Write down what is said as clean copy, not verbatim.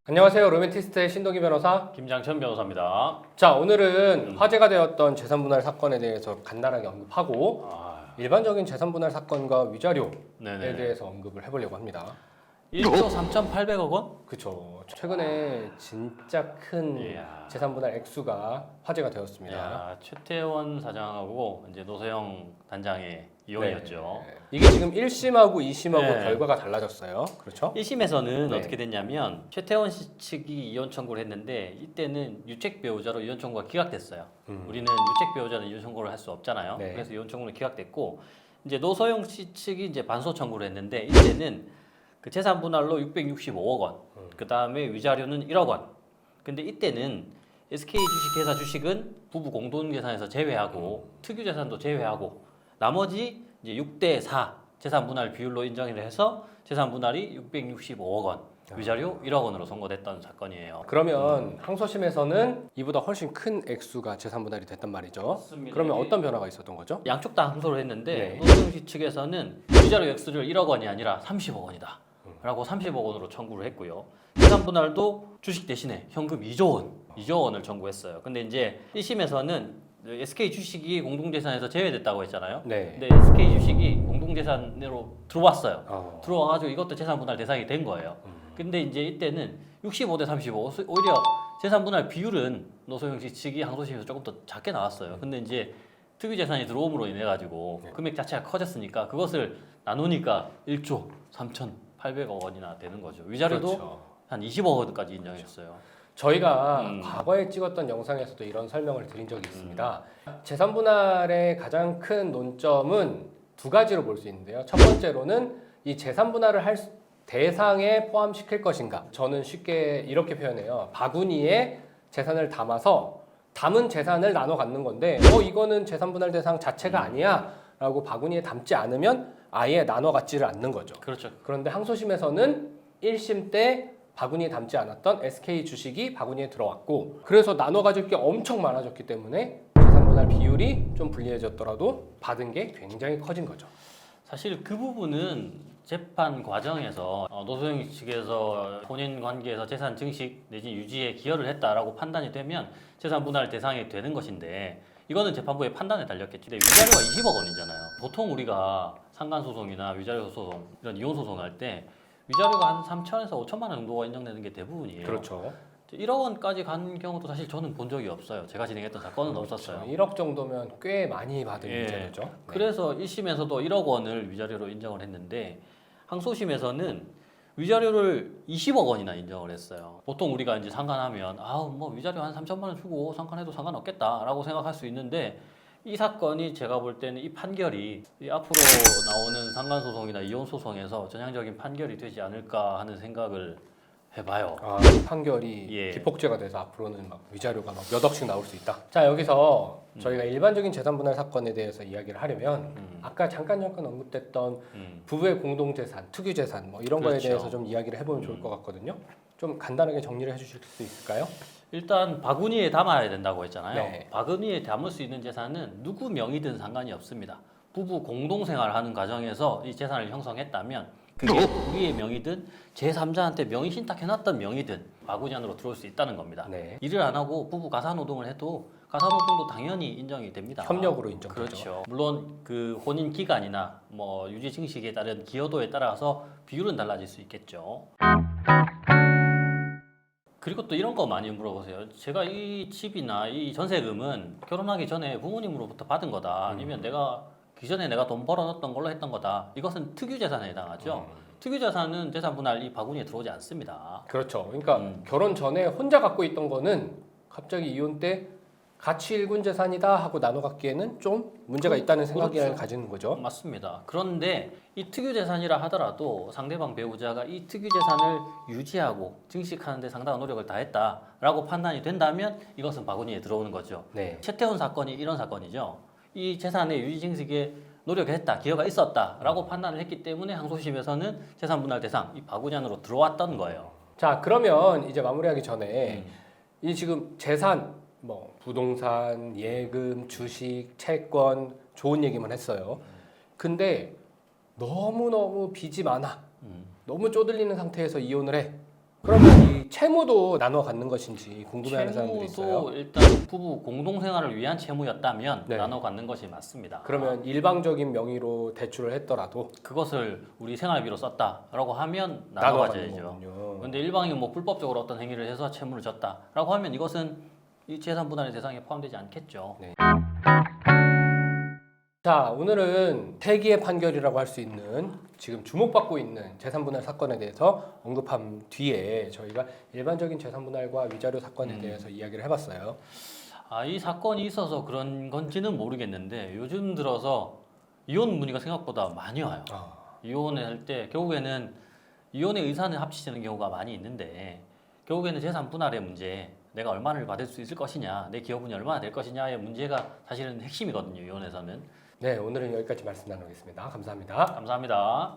안녕하세요. 로맨티스트의 신동기 변호사. 김장천 변호사입니다. 자, 오늘은 화제가 되었던 재산분할 사건에 대해서 간단하게 언급하고 일반적인 재산분할 사건과 위자료에 네네. 대해서 언급을 해보려고 합니다. 1조 3,800억 원? 그렇죠. 최근에 진짜 큰 이야. 재산분할 액수가 화제가 되었습니다. 야, 최태원 사장하고 이제 노소영 단장의 이혼이었죠. 네. 이게 지금 1심하고 2심하고 네. 결과가 달라졌어요. 그렇죠? 1심에서는 네. 어떻게 됐냐면 최태원 씨 측이 이혼 청구를 했는데 이때는 유책 배우자로 이혼 청구가 기각됐어요. 우리는 유책 배우자는 이혼 청구를 할 수 없잖아요. 네. 그래서 이혼 청구는 기각됐고 이제 노소영 씨 측이 이제 반소 청구를 했는데 이때는 그 재산 분할로 665억 원, 그 다음에 위자료는 1억 원. 근데 이때는 SK 주식회사 주식은 부부 공동 재산에서 제외하고 특유 재산도 제외하고 나머지 이제 6대 4 재산 분할 비율로 인정을 해서 재산 분할이 665억 원, 위자료 1억 원으로 선고됐던 사건이에요. 그러면 항소심에서는 이보다 훨씬 큰 액수가 재산분할이 됐단 말이죠. 맞습니다. 그러면 이게- 어떤 변화가 있었던 거죠? 양쪽 다 항소를 했는데 네. 노소영 씨 측에서는 위자료 액수를 1억 원이 아니라 30억 원이다. 라고 30억 원으로 청구를 했고요. 재산 분할도 주식 대신에 현금 2조 원, 2조 원을 청구했어요. 근데 이제 1심에서는 SK 주식이 공동재산에서 제외됐다고 했잖아요. 네. 근데 SK 주식이 공동재산으로 들어왔어요. 들어와가지고 이것도 재산 분할 대상이 된 거예요. 근데 이제 이때는 65대 35, 오히려 재산 분할 비율은 노소영 씨 측이 항소심에서 조금 더 작게 나왔어요. 근데 이제 특유 재산이 들어옴으로 인해 가지고 금액 자체가 커졌으니까 그것을 나누니까 1조 3,800억 원이나 되는 거죠. 위자료도 그렇죠. 한 20억 원까지 인정했어요. 저희가 과거에 찍었던 영상에서도 이런 설명을 드린 적이 있습니다. 재산분할의 가장 큰 논점은 두 가지로 볼 수 있는데요. 첫 번째로는 이 재산분할을 할 대상에 포함시킬 것인가. 저는 쉽게 이렇게 표현해요. 바구니에 재산을 담아서 담은 재산을 나눠 갖는 건데 이거는 재산분할 대상 자체가 아니야 라고 바구니에 담지 않으면 아예 나눠 갖지를 않는 거죠. 그렇죠. 그런데 항소심에서는 1심 때 바구니에 담지 않았던 SK 주식이 바구니에 들어왔고 그래서 나눠 가질 게 엄청 많아졌기 때문에 재산분할 비율이 좀 불리해졌더라도 받은 게 굉장히 커진 거죠. 사실 그 부분은 재판 과정에서 노소영 측에서 혼인 관계에서 재산 증식 내지 유지에 기여를 했다라고 판단이 되면 재산 분할 대상이 되는 것인데 이거는 재판부의 판단에 달렸겠지. 근데 위자료가 20억 원이잖아요. 보통 우리가 상간소송이나 위자료 소송 이런 이혼 소송할 때 위자료가 한 3천에서 5천만 원 정도가 인정되는 게 대부분이에요. 그렇죠. 1억 원까지 간 경우도 사실 저는 본 적이 없어요. 제가 진행했던 사건은 없었어요. 1억 정도면 꽤 많이 받은 예. 문제죠. 네. 그래서 1심에서도 1억 원을 위자료로 인정을 했는데 항소심에서는 위자료를 20억 원이나 인정을 했어요. 보통 우리가 이제 상관하면 뭐 위자료 한 3천만 원 주고 상관해도 상관없겠다라고 생각할 수 있는데 이 사건이 제가 볼 때는 이 판결이 이 앞으로 나오는 상간소송이나 이혼소송에서 전향적인 판결이 되지 않을까 하는 생각을 해봐요. 이 판결이 예. 기폭제가 돼서 앞으로는 막 위자료가 막 몇 억씩 나올 수 있다. 자, 여기서 저희가 일반적인 재산분할 사건에 대해서 이야기를 하려면 아까 잠깐 언급됐던 부부의 공동재산, 특유재산 뭐 이런 거에 그렇죠. 대해서 좀 이야기를 해보면 좋을 것 같거든요. 좀 간단하게 정리를 해주실 수 있을까요? 일단 바구니에 담아야 된다고 했잖아요. 네. 바구니에 담을 수 있는 재산은 누구 명의든 상관이 없습니다. 부부 공동생활하는 과정에서 이 재산을 형성했다면 그게 우리의 명의든 제3자한테 명의 신탁해놨던 명의든 바구니 안으로 들어올 수 있다는 겁니다. 네. 일을 안 하고 부부 가사노동을 해도 가사노동도 당연히 인정이 됩니다. 협력으로 인정되죠. 그렇죠. 물론 그 혼인 기간이나 뭐 유지 증식에 따른 기여도에 따라서 비율은 달라질 수 있겠죠. 그리고 또 이런 거 많이 물어보세요. 제가 이 집이나 이 전세금은 결혼하기 전에 부모님으로부터 받은 거다. 아니면 내가 기존에 내가 돈 벌어놨던 걸로 했던 거다. 이것은 특유재산에 해당하죠. 특유재산은 재산분할 이 바구니에 들어오지 않습니다. 그렇죠. 그러니까 결혼 전에 혼자 갖고 있던 거는 갑자기 이혼 때 같이 일군 재산이다 하고 나눠 갖기에는 좀 문제가 있다는 생각을 그렇죠. 가지는 거죠. 맞습니다. 그런데 이 특유재산이라 하더라도 상대방 배우자가 이 특유재산을 유지하고 증식하는 데 상당한 노력을 다했다라고 판단이 된다면 이것은 바구니에 들어오는 거죠. 네. 최태원 사건이 이런 사건이죠. 이 재산의 유지 증식에 노력했다, 기여가 있었다라고 판단을 했기 때문에 항소심에서는 재산분할 대상 이 바구니 안으로 들어왔던 거예요. 자, 그러면 이제 마무리하기 전에 이 지금 재산 뭐 부동산, 예금, 주식, 채권 좋은 얘기만 했어요. 근데 너무너무 빚이 많아. 너무 쪼들리는 상태에서 이혼을 해. 그러면 이 채무도 나눠 갖는 것인지 궁금해하는 사람들이 있어요. 채무도 일단 부부 공동 생활을 위한 채무였다면 네. 나눠 갖는 것이 맞습니다. 그러면 일방적인 명의로 대출을 했더라도 그것을 우리 생활비로 썼다라고 하면 나눠 나눠 갖는 가져야죠. 거군요. 근데 일방이 뭐 불법적으로 어떤 행위를 해서 채무를 졌다라고 하면 이것은 이 재산 분할의 대상에 포함되지 않겠죠. 네. 자, 오늘은 태기의 판결이라고 할 수 있는 지금 주목받고 있는 재산분할 사건에 대해서 언급한 뒤에 저희가 일반적인 재산분할과 위자료 사건에 대해서 이야기를 해봤어요. 이 사건이 있어서 그런 건지는 모르겠는데 요즘 들어서 이혼 문의가 생각보다 많이 와요. 이혼을 할 때 결국에는 이혼의 의사는 합치는 경우가 많이 있는데 결국에는 재산 분할의 문제, 내가 얼마를 받을 수 있을 것이냐, 내 기여분이 얼마나 될 것이냐의 문제가 사실은 핵심이거든요. 이혼에서는. 네, 오늘은 여기까지 말씀 나누겠습니다. 감사합니다. 감사합니다.